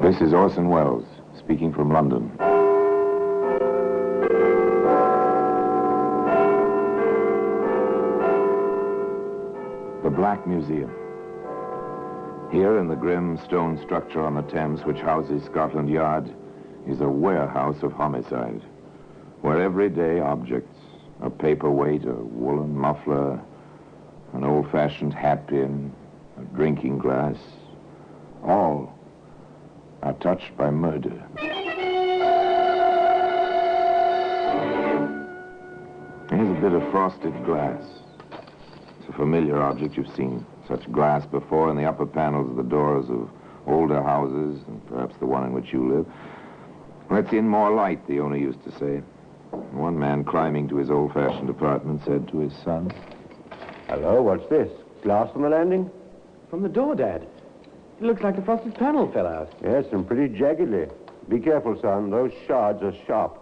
This is Orson Welles, speaking from London. The Black Museum. Here in the grim stone structure on the Thames which houses Scotland Yard is a warehouse of homicide, where everyday objects, a paperweight, a woolen muffler, an old-fashioned hat pin, a drinking glass, all are touched by murder. Here's a bit of frosted glass. It's a familiar object. You've seen such glass before in the upper panels of the doors of older houses, and perhaps the one in which you live. Let's in more light, the owner used to say. One man climbing to his old-fashioned apartment said to his son, "Hello, what's this? Glass on the landing?" From the door, Dad. It looks like the frosted panel fell out. Yes, and pretty jaggedly. Be careful, son. Those shards are sharp.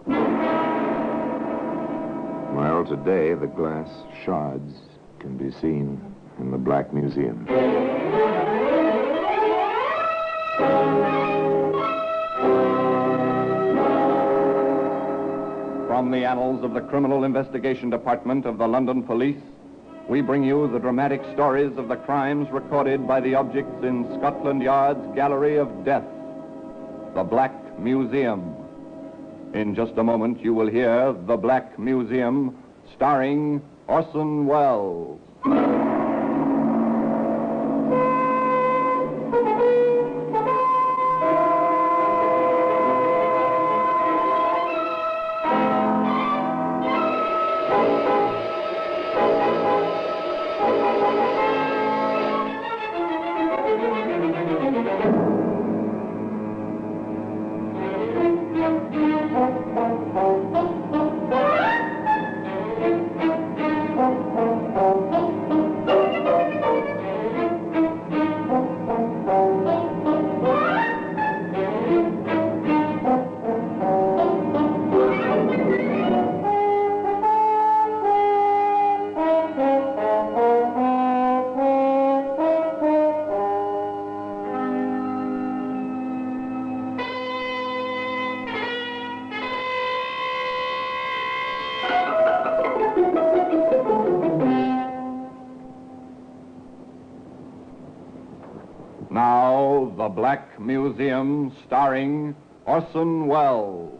Well, today the glass shards can be seen in the Black Museum. From the annals of the Criminal Investigation Department of the London Police, we bring you the dramatic stories of the crimes recorded by the objects in Scotland Yard's Gallery of Death, the Black Museum. In just a moment, you will hear The Black Museum, starring Orson Welles. Now, The Black Museum, starring Orson Welles.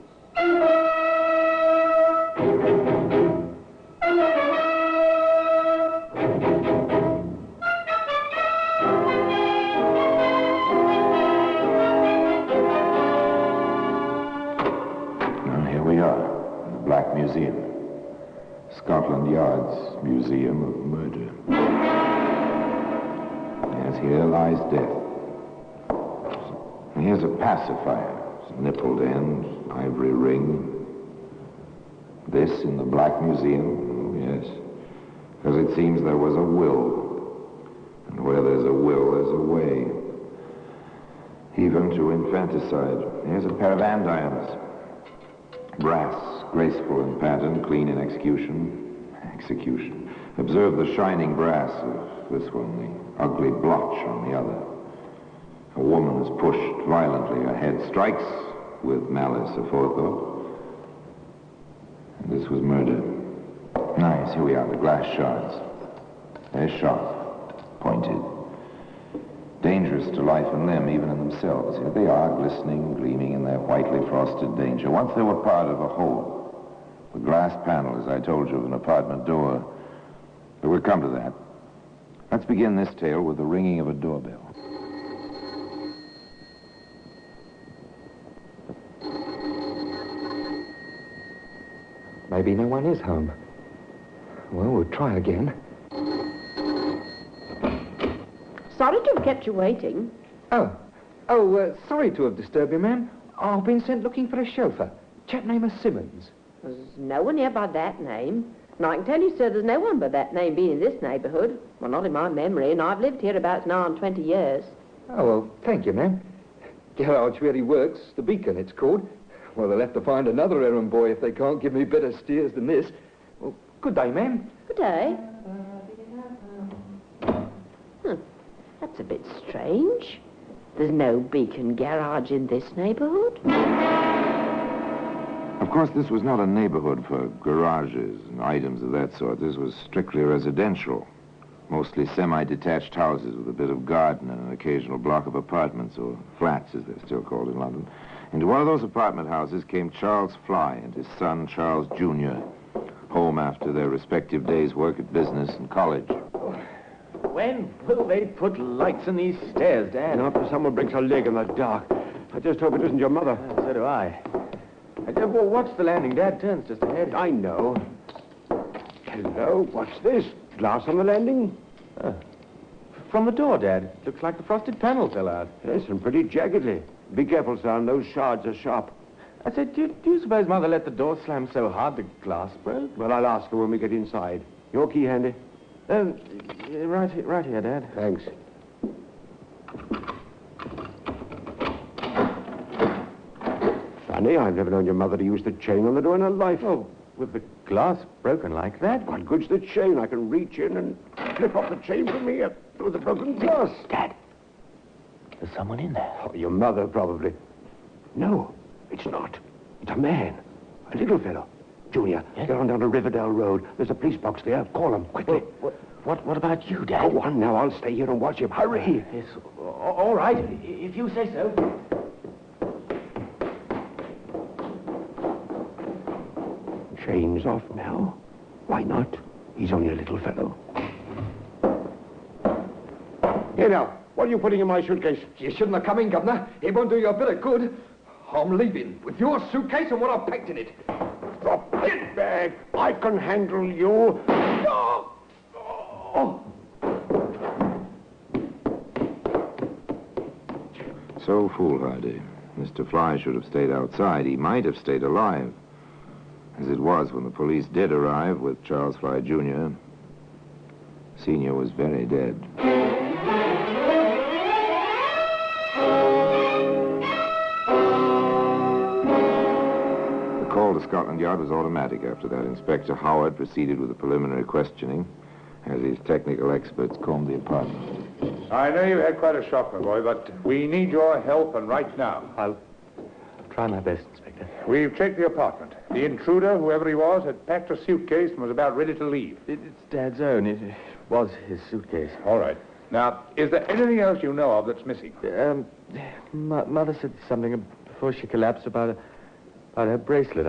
Now, here we are, in the Black Museum. Scotland Yard's Museum of Murder. Yes, here lies death. And here's a pacifier, nippled end, ivory ring. This in the Black Museum, oh, yes, because it seems there was a will. And where there's a will, there's a way. Even to infanticide. Here's a pair of andirons. Brass, graceful in pattern, clean in execution. Execution. Observe the shining brass of this one, the ugly blotch on the other. A woman is pushed violently. Her head strikes with malice aforethought. And this was murder. Nice, here we are, the glass shards. They're sharp, pointed. Dangerous to life and limb, even in themselves. Here they are, glistening, gleaming in their whitely frosted danger. Once they were part of a whole. The glass panel, as I told you, of an apartment door. But we'll come to that. Let's begin this tale with the ringing of a doorbell. Maybe no one is home. Well, we'll try again. Sorry to have kept you waiting. Sorry to have disturbed you, ma'am. I've been sent looking for a chauffeur. Chap named Simmons. There's no one here by that name. And I can tell you, sir, there's no one by that name being in this neighbourhood. Well, not in my memory, and I've lived here about now on 20 years. Oh, well, thank you, ma'am. Garage really works. The Beacon, it's called. Well, they'll have to find another errand boy if they can't give me better steers than this. Well, good day, ma'am. Good day. That's a bit strange. There's no Beacon garage in this neighborhood? Of course, this was not a neighborhood for garages and items of that sort. This was strictly residential. Mostly semi-detached houses with a bit of garden and an occasional block of apartments, or flats as they're still called in London. Into one of those apartment houses came Charles Fly and his son, Charles Jr., home after their respective days' work at business and college. When will they put lights in these stairs, Dad? After someone breaks a leg in the dark. I just hope it isn't your mother. So do I. Well, watch the landing. Dad turns just ahead. I know. Hello, what's this? Glass on the landing? From the door, Dad. Looks like the frosted panel fell out. Yes, and pretty jaggedly. Be careful, son. Those shards are sharp. I said, do you suppose Mother let the door slam so hard the glass broke? Well, I'll ask her when we get inside. Your key handy? Right here, Dad. Thanks. Funny, I've never known your mother to use the chain on the door in her life. Oh, with the glass broken like that? What good's the chain? I can reach in and flip off the chain from here through the broken glass. Dad, there's someone in there. Oh, your mother, probably. No, it's not. It's a man. A little fellow. Junior, get on down to Riverdale Road. There's a police box there. Call him, quickly. What about you, Dad? Go on now. I'll stay here and watch him. Hurry. Yes, all right, if you say so. Chain's off now. Why not? He's only a little fellow. Here now. What are you putting in my suitcase? You shouldn't have come in, Governor. It won't do you a bit of good. I'm leaving with your suitcase and what I've packed in it. Drop it bag. I can handle you. No! Oh. So foolhardy. Mr. Fly should have stayed outside. He might have stayed alive. As it was, when the police did arrive with Charles Fly, Jr., Senior was very dead. The call to Scotland Yard was automatic after that. Inspector Howard proceeded with the preliminary questioning as his technical experts combed the apartment. I know you had quite a shock, my boy, but we need your help, and right now. I'll try my best, Inspector. We've checked the apartment. The intruder, whoever he was, had packed a suitcase and was about ready to leave. It's Dad's own. It was his suitcase. All right. Now, is there anything else you know of that's missing? Mother said something before she collapsed about her bracelet.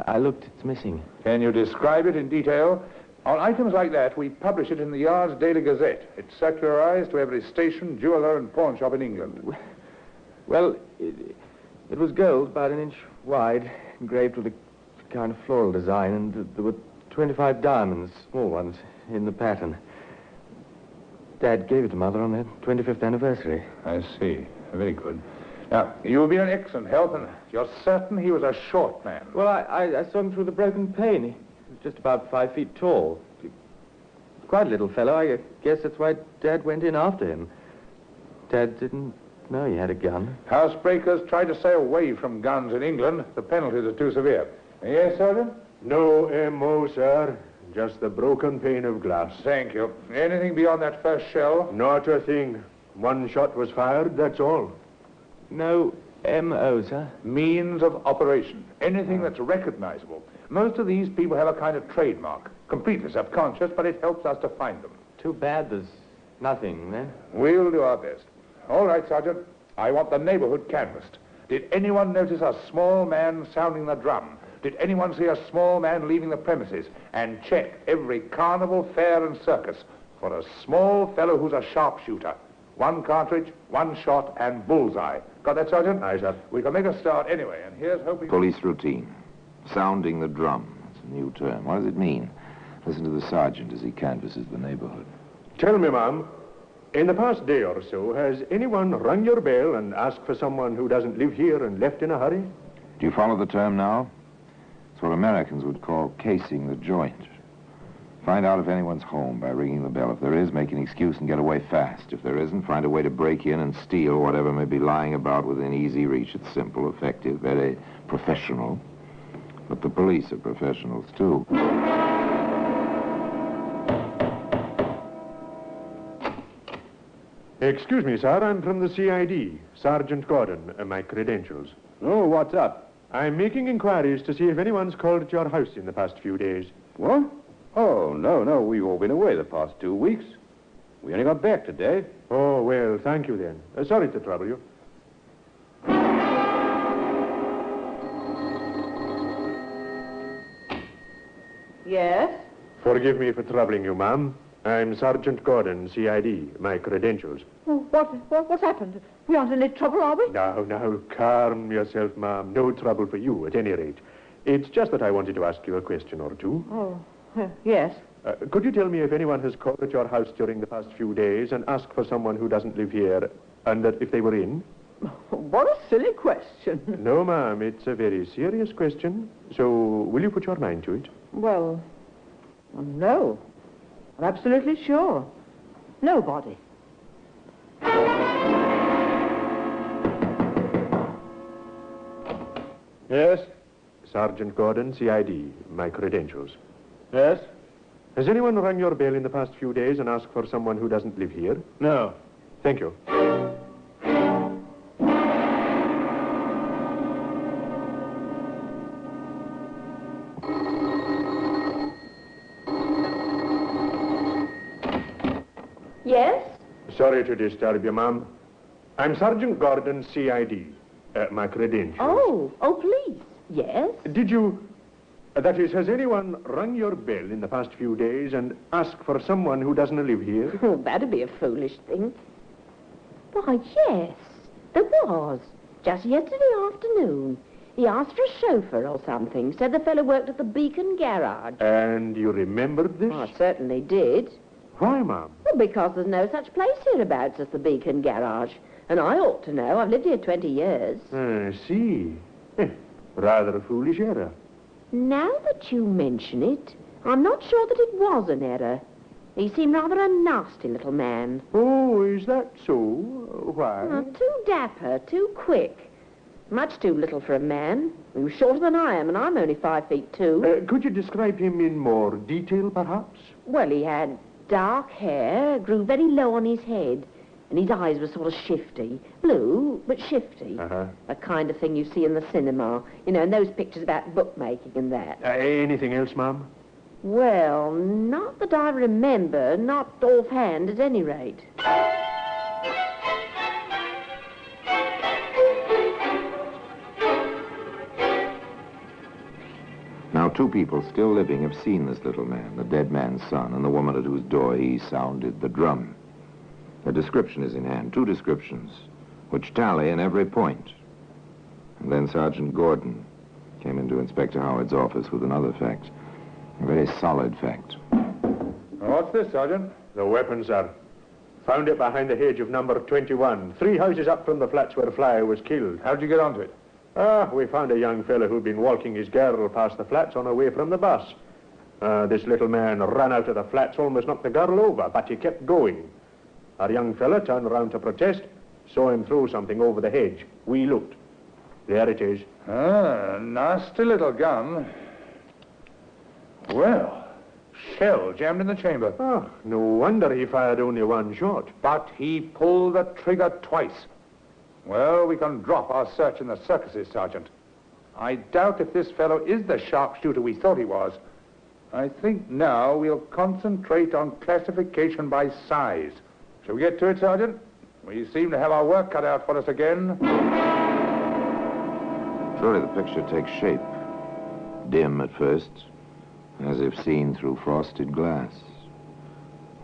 I looked. It's missing. Can you describe it in detail? On items like that, we publish it in the Yard's Daily Gazette. It's circularized to every station, jeweler, and pawn shop in England. Well, it was gold, about an inch wide, engraved with a kind of floral design, and there were 25 diamonds, small ones, in the pattern. Dad gave it to Mother on their 25th anniversary. I see. Very good. Now, you've been an excellent help, and you're certain he was a short man. Well, I saw him through the broken pane. He was just about 5 feet tall. Quite a little fellow. I guess that's why Dad went in after him. Dad didn't know he had a gun. Housebreakers try to stay away from guns in England. The penalties are too severe. Yes, Sergeant? No M.O., sir. Just the broken pane of glass. Thank you. Anything beyond that first shell? Not a thing. One shot was fired, that's all. No M.O., sir? Means of operation. Anything that's recognizable. Most of these people have a kind of trademark. Completely subconscious, but it helps us to find them. Too bad there's nothing, then. We'll do our best. All right, Sergeant. I want the neighborhood canvassed. Did anyone notice a small man sounding the drum? Did anyone see a small man leaving the premises? And check every carnival, fair, and circus for a small fellow who's a sharpshooter. 1 cartridge, 1 shot, and bullseye. Got that, Sergeant? Aye, sir. We can make a start anyway, and here's hoping... Police routine. Sounding the drum. It's a new term. What does it mean? Listen to the sergeant as he canvasses the neighborhood. Tell me, ma'am, in the past day or so, has anyone rung your bell and asked for someone who doesn't live here and left in a hurry? Do you follow the term now? It's what Americans would call casing the joint. Find out if anyone's home by ringing the bell. If there is, make an excuse and get away fast. If there isn't, find a way to break in and steal whatever may be lying about within easy reach. It's simple, effective, very professional. But the police are professionals, too. Excuse me, sir. I'm from the CID. Sergeant Gordon. My credentials. Oh, what's up? I'm making inquiries to see if anyone's called at your house in the past few days. What? Oh, no. We've all been away the past 2 weeks. We only got back today. Oh, well, thank you then. Sorry to trouble you. Yes? Forgive me for troubling you, ma'am. I'm Sergeant Gordon, CID. My credentials. Oh, what's happened? We aren't in any trouble, are we? Now, calm yourself, ma'am. No trouble for you, at any rate. It's just that I wanted to ask you a question or two. Oh, yes. Could you tell me if anyone has called at your house during the past few days and asked for someone who doesn't live here, and that if they were in? What a silly question. No, ma'am, it's a very serious question. So, will you put your mind to it? Well, no. I'm absolutely sure. Nobody. Yes? Sergeant Gordon, CID. My credentials. Yes? Has anyone rung your bell in the past few days and asked for someone who doesn't live here? No. Thank you. Yes? Sorry to disturb you, ma'am. I'm Sergeant Gordon, CID. My credentials. Oh, please. Yes? Did you... that is, has anyone rung your bell in the past few days and asked for someone who doesn't live here? Oh, that'd be a foolish thing. Why, yes, there was. Just yesterday afternoon. He asked for a chauffeur or something. Said the fellow worked at the Beacon garage. And you remembered this? I certainly did. Why, ma'am? Well, because there's no such place hereabouts as the Beacon garage. And I ought to know. I've lived here 20 years. I see. Rather a foolish error. Now that you mention it, I'm not sure that it was an error. He seemed rather a nasty little man. Oh, is that so? Why? Too dapper, too quick. Much too little for a man. He was shorter than I am, and I'm only 5'2". Could you describe him in more detail, perhaps? Well, he had dark hair, grew very low on his head, and his eyes were sort of shifty. Blue, but shifty. A kind of thing you see in the cinema. You know, in those pictures about bookmaking and that. Anything else, ma'am? Well, not that I remember. Not offhand, at any rate. Now, 2 people still living have seen this little man, the dead man's son, and the woman at whose door he sounded the drum. A description is in hand, 2 descriptions, which tally in every point. And then Sergeant Gordon came into Inspector Howard's office with another fact, a very solid fact. What's this, Sergeant? The weapon, sir. Found it behind the hedge of number 21, 3 houses up from the flats where Flyer was killed. How'd you get onto it? We found a young fellow who'd been walking his girl past the flats on her way from the bus. This little man ran out of the flats, almost knocked the girl over, but he kept going. Our young fellow turned around to protest, saw him throw something over the hedge. We looked. There it is. Nasty little gun. Well, shell jammed in the chamber. Oh, no wonder he fired only 1 shot. But he pulled the trigger twice. Well, we can drop our search in the circuses, Sergeant. I doubt if this fellow is the sharpshooter we thought he was. I think now we'll concentrate on classification by size. Shall we get to it, Sergeant? We seem to have our work cut out for us again. Surely the picture takes shape. Dim at first, as if seen through frosted glass.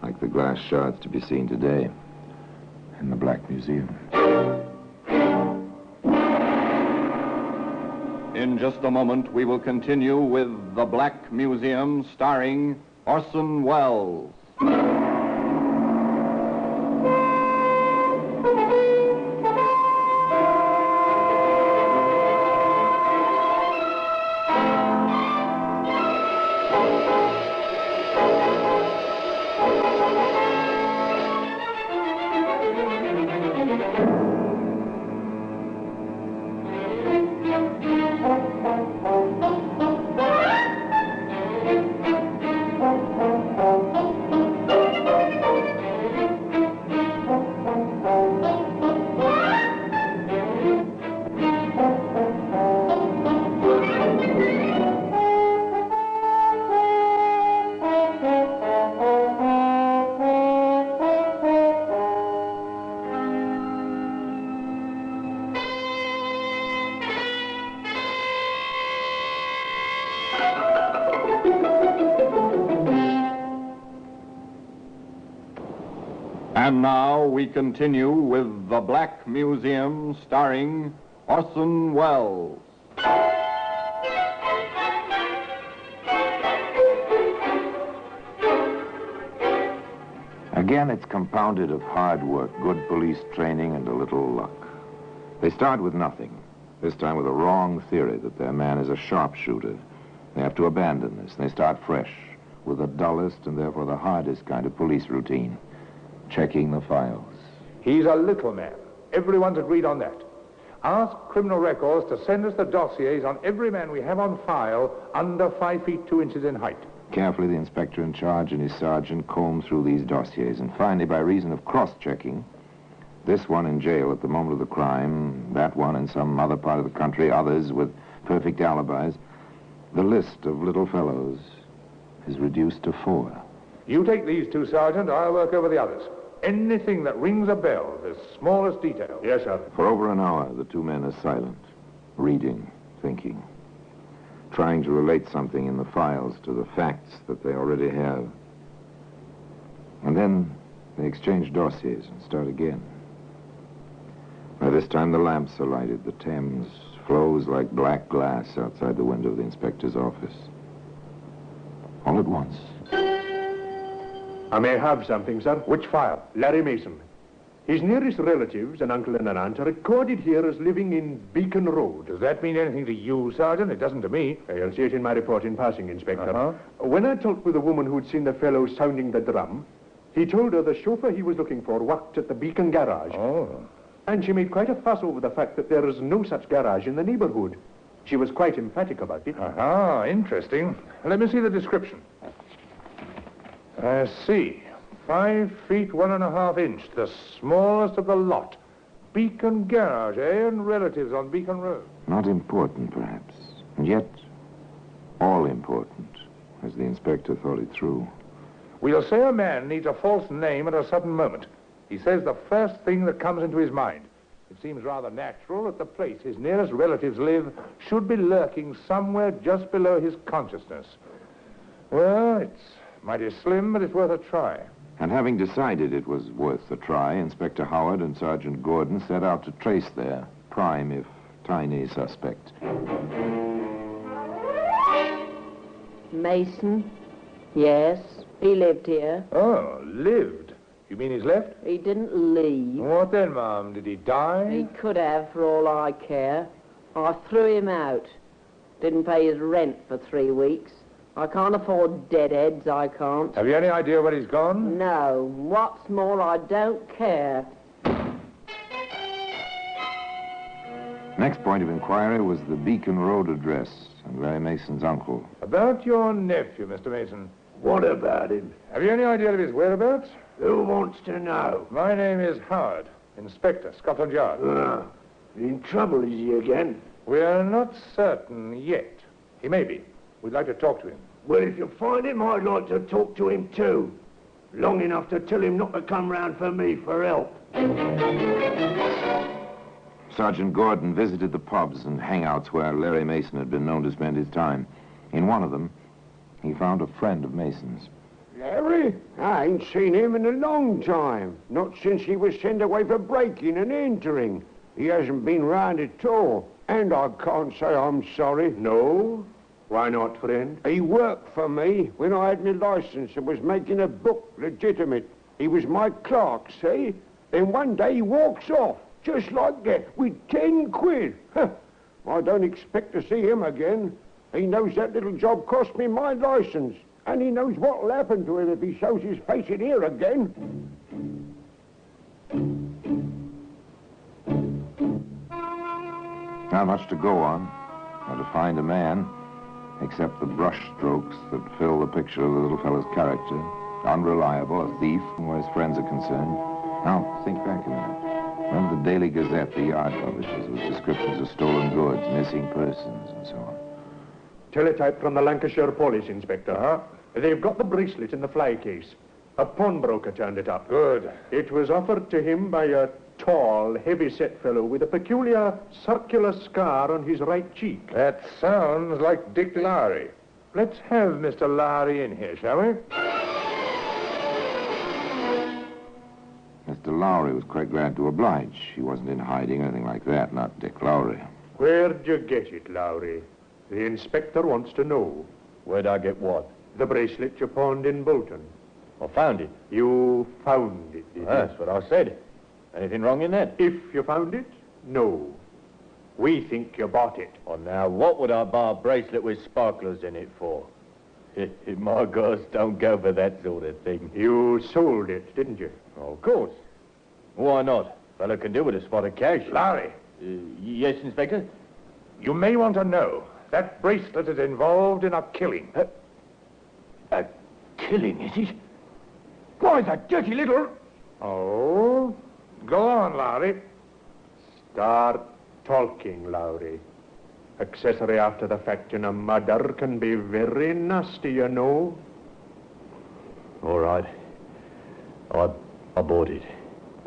Like the glass shards to be seen today in the Black Museum. In just a moment, we will continue with The Black Museum, starring Orson Welles. And now we continue with The Black Museum, starring Orson Welles. Again, it's compounded of hard work, good police training, and a little luck. They start with nothing, this time with a wrong theory that their man is a sharpshooter. They have to abandon this, and they start fresh with the dullest and therefore the hardest kind of police routine, checking the files. He's a little man. Everyone's agreed on that. Ask Criminal Records to send us the dossiers on every man we have on file under 5 feet 2 inches in height. Carefully, the inspector in charge and his sergeant comb through these dossiers, and finally, by reason of cross-checking, this one in jail at the moment of the crime, that one in some other part of the country, others with perfect alibis, the list of little fellows is reduced to 4. You take these 2, Sergeant. I'll work over the others. Anything that rings a bell, the smallest detail. Yes, sir. For over an hour, the 2 men are silent, reading, thinking, trying to relate something in the files to the facts that they already have. And then they exchange dossiers and start again. By this time, the lamps are lighted. The Thames flows like black glass outside the window of the inspector's office. All at once. I may have something, sir. Which file? Larry Mason. His nearest relatives, an uncle and an aunt, are recorded here as living in Beacon Road. Does that mean anything to you, Sergeant? It doesn't to me. You'll see it in my report in passing, Inspector. Uh-huh. When I talked with the woman who'd seen the fellow sounding the drum, he told her the chauffeur he was looking for worked at the Beacon garage. Oh. And she made quite a fuss over the fact that there is no such garage in the neighborhood. She was quite emphatic about it. Aha, interesting. Let me see the description. I see. 5 feet 1.5 inches, the smallest of the lot. Beacon garage, eh? And relatives on Beacon Road. Not important, perhaps, and yet all important, as the inspector thought it through. We'll say a man needs a false name at a sudden moment. He says the first thing that comes into his mind. It seems rather natural that the place his nearest relatives live should be lurking somewhere just below his consciousness. Well, it's mighty slim, but it's worth a try. And having decided it was worth a try, Inspector Howard and Sergeant Gordon set out to trace their prime, if tiny, suspect. Mason? Yes, he lived here. Oh, lived. You mean he's left? He didn't leave. What then, Mum? Did he die? He could have, for all I care. I threw him out. Didn't pay his rent for 3 weeks. I can't afford deadheads, I can't. Have you any idea where he's gone? No. What's more, I don't care. Next point of inquiry was the Beacon Road address and Larry Mason's uncle. About your nephew, Mr. Mason. What about him? Have you any idea of his whereabouts? Who wants to know? My name is Howard, Inspector, Scotland Yard. In trouble, is he again? We're not certain yet. He may be. We'd like to talk to him. Well, if you find him, I'd like to talk to him too. Long enough to tell him not to come round for me for help. Sergeant Gordon visited the pubs and hangouts where Larry Mason had been known to spend his time. In one of them, he found a friend of Mason's. Larry? I ain't seen him in a long time. Not since he was sent away for breaking and entering. He hasn't been round at all. And I can't say I'm sorry. No? Why not, friend? He worked for me when I had my license and was making a book legitimate. He was my clerk, see? Then one day he walks off, just like that, with 10 quid. I don't expect to see him again. He knows that little job cost me my license. And he knows what'll happen to him if he shows his face in here again. Not much to go on, or to find a man, except the brush strokes that fill the picture of the little fellow's character. Unreliable, a thief, where his friends are concerned. Now, think back a minute. Remember the Daily Gazette, the Yard publishes, with descriptions of stolen goods, missing persons, and so on. Teletype from the Lancashire Police, Inspector. They've got the bracelet in the fly case. A pawnbroker turned it up. Good. It was offered to him by a tall, heavy-set fellow with a peculiar circular scar on his right cheek. That sounds like Dick Lowry. Let's have Mr. Lowry in here, shall we? Lowry was quite glad to oblige. He wasn't in hiding or anything like that, not Dick Lowry. Where'd you get it, Lowry? The inspector wants to know. Where'd I get what? The bracelet you pawned in Bolton. I found it. You found it, did you? That's what I said. Anything wrong in that? If you found it, no. We think you bought it. Well, now, what would I buy a bracelet with sparklers in it for? My girls don't go for that sort of thing. You sold it, didn't you? Oh, of course. Why not? Fella can do with a spot of cash. Lowry, Yes, Inspector? you may want to know that bracelet is involved in a killing. A killing, is it? Why, that dirty little... Oh? Go on, Lowry. Start talking, Lowry. Accessory after the fact in a murder can be very nasty, you know. All right. I bought it.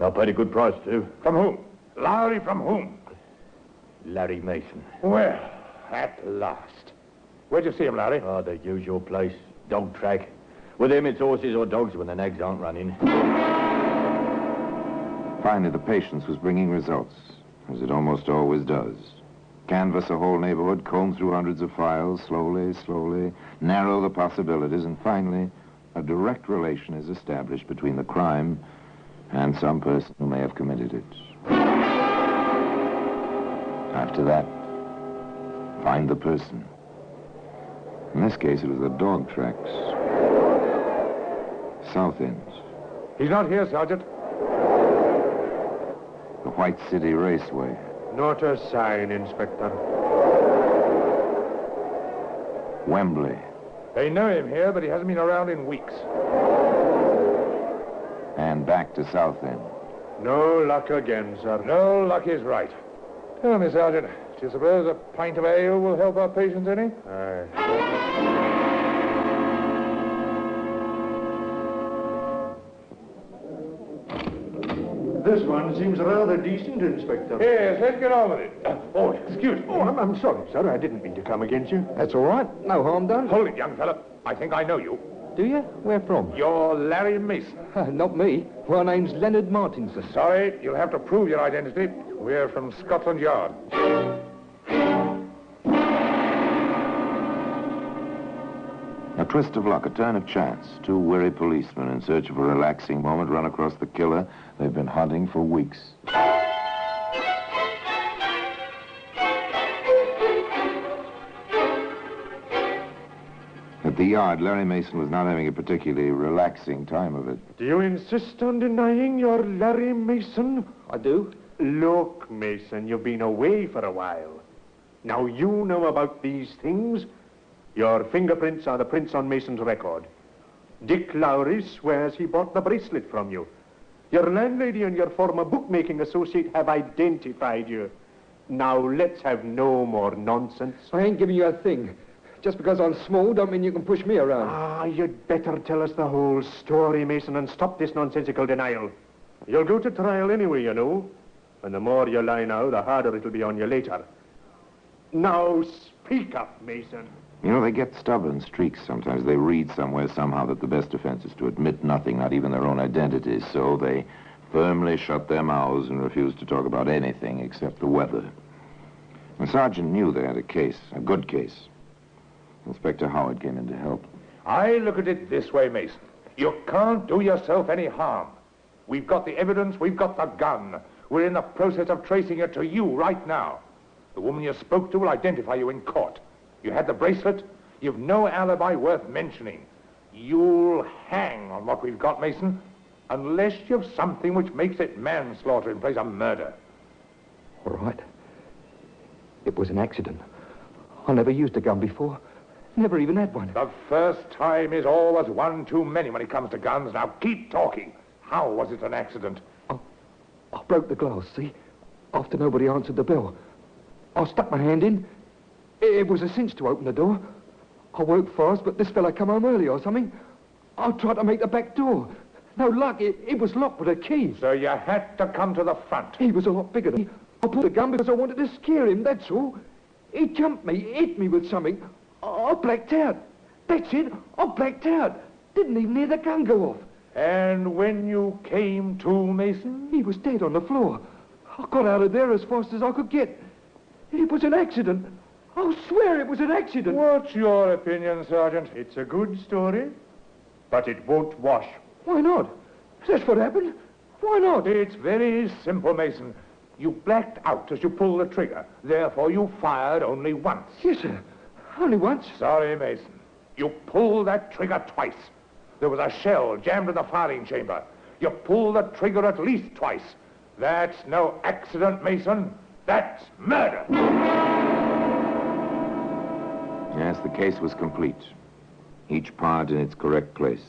I paid a good price, too. From whom? Lowry from whom? Larry Mason. Well, at last. Where'd you see him, Larry? Oh, the usual place. Dog track. With him, it's horses or dogs when the nags aren't running. Finally, the patience was bringing results, as it almost always does. Canvass a whole neighborhood, comb through hundreds of files, slowly, narrow the possibilities, and finally, a direct relation is established between the crime and some person who may have committed it. After that, find the person. In this case, it was the dog tracks. South End. He's not here, Sergeant. The White City Raceway. Not a sign, Inspector. Wembley. They know him here, but he hasn't been around in weeks. And back to South End. No luck again, sir. No luck is right. Tell me, Sergeant, do you suppose a pint of ale will help our patients any? This one seems rather decent, Inspector. Yes, let's get on with it. Oh, excuse me. Oh, I'm sorry, sir. I didn't mean to come against you. That's all right. No harm done. Hold it, young fella. I think I know you. Do you? Where from? You're Larry Mason. Not me. My name's Leonard Martinson. Sorry, you'll have to prove your identity. We're from Scotland Yard. A twist of luck, a turn of chance. Two weary policemen in search of a relaxing moment run across the killer they've been hunting for weeks. At the yard, Larry Mason was not having a particularly relaxing time of it. Do you insist on denying you're Larry Mason? I do. Look, Mason, you've been away for a while. Now you know about these things. Your fingerprints are the prints on Mason's record. Dick Lowry swears he bought the bracelet from you. Your landlady and your former bookmaking associate have identified you. Now let's have no more nonsense. I ain't giving you a thing. Just because I'm small don't mean you can push me around. Ah, you'd better tell us the whole story, Mason, and stop this nonsensical denial. You'll go to trial anyway, you know. And the more you lie now, the harder it'll be on you later. Now speak up, Mason. You know, they get stubborn streaks sometimes. They read somewhere somehow that the best defense is to admit nothing, not even their own identities. So they firmly shut their mouths and refuse to talk about anything except the weather. The sergeant knew they had a case, a good case. Inspector Howard came in to help. I look at it this way, Mason. You can't do yourself any harm. We've got the evidence, we've got the gun. We're in the process of tracing it to you right now. The woman you spoke to will identify you in court. You had the bracelet. You've no alibi worth mentioning. You'll hang on what we've got, Mason, unless you've something which makes it manslaughter in place of murder. All right. It was an accident. I never used a gun before. Never even had one. The first time is always one too many when it comes to guns. Now keep talking. How was it an accident? I broke the glass, see? After nobody answered the bell. I stuck my hand in. It was a cinch to open the door. I worked fast, but this fella come home early or something. I tried to make the back door. No luck, it was locked with a key. So you had to come to the front. He was a lot bigger than me. I pulled the gun because I wanted to scare him, that's all. He jumped me, hit me with something. I blacked out. That's it, I blacked out. Didn't even hear the gun go off. And when you came to, Mason? He was dead on the floor. I got out of there as fast as I could get. It was an accident. I'll swear it was an accident. What's your opinion, Sergeant? It's a good story, but it won't wash. Why not? That's what happened. Why not? It's very simple, Mason. You blacked out as you pulled the trigger. Therefore, you fired only once. Yes, sir. Only once. Sorry, Mason. You pulled that trigger twice. There was a shell jammed in the firing chamber. You pulled the trigger at least twice. That's no accident, Mason. That's murder. Yes, the case was complete. Each part in its correct place.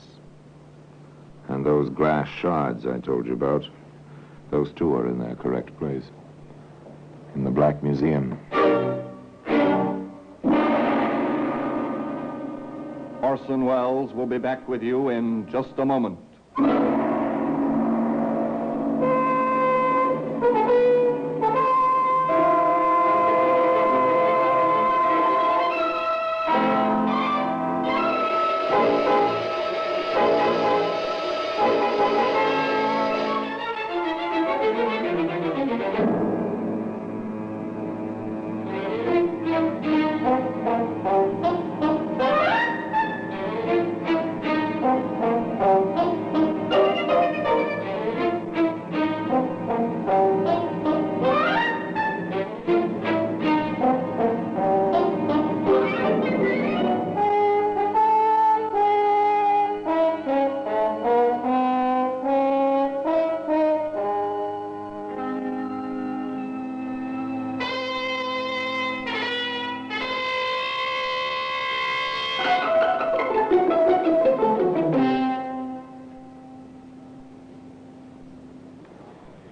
And those glass shards I told you about, those too are in their correct place. In the Black Museum. Orson Welles will be back with you in just a moment.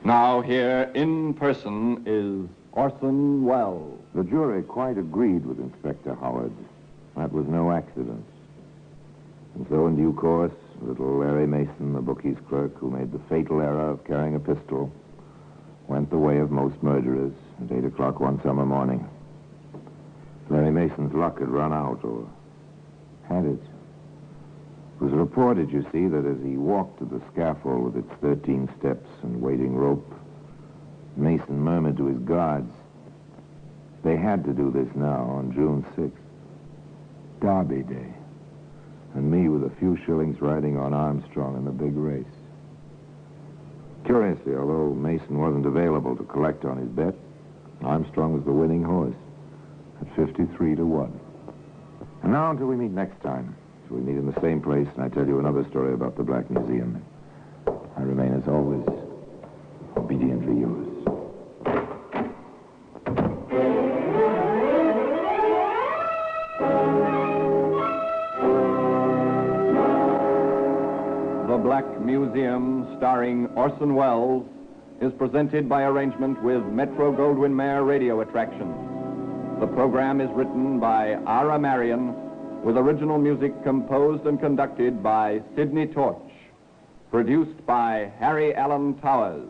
Now here in person is Orson Welles. The jury quite agreed with Inspector Howard. That was no accident. And so in due course, little Larry Mason, the bookie's clerk who made the fatal error of carrying a pistol, went the way of most murderers at 8 o'clock one summer morning. Larry Mason's luck had run out, or had it? It was reported, you see, that as he walked to the scaffold with its 13 steps and waiting rope, Mason murmured to his guards, they had to do this now on June 6th, Derby Day, and me with a few shillings riding on Armstrong in the big race. Curiously, although Mason wasn't available to collect on his bet, Armstrong was the winning horse at 53-1. And now until we meet next time. We meet in the same place, and I tell you another story about the Black Museum. I remain, as always, obediently yours. The Black Museum, starring Orson Welles, is presented by arrangement with Metro-Goldwyn-Mayer Radio Attractions. The program is written by Ara Marion, with original music composed and conducted by Sidney Torch. Produced by Harry Allen Towers.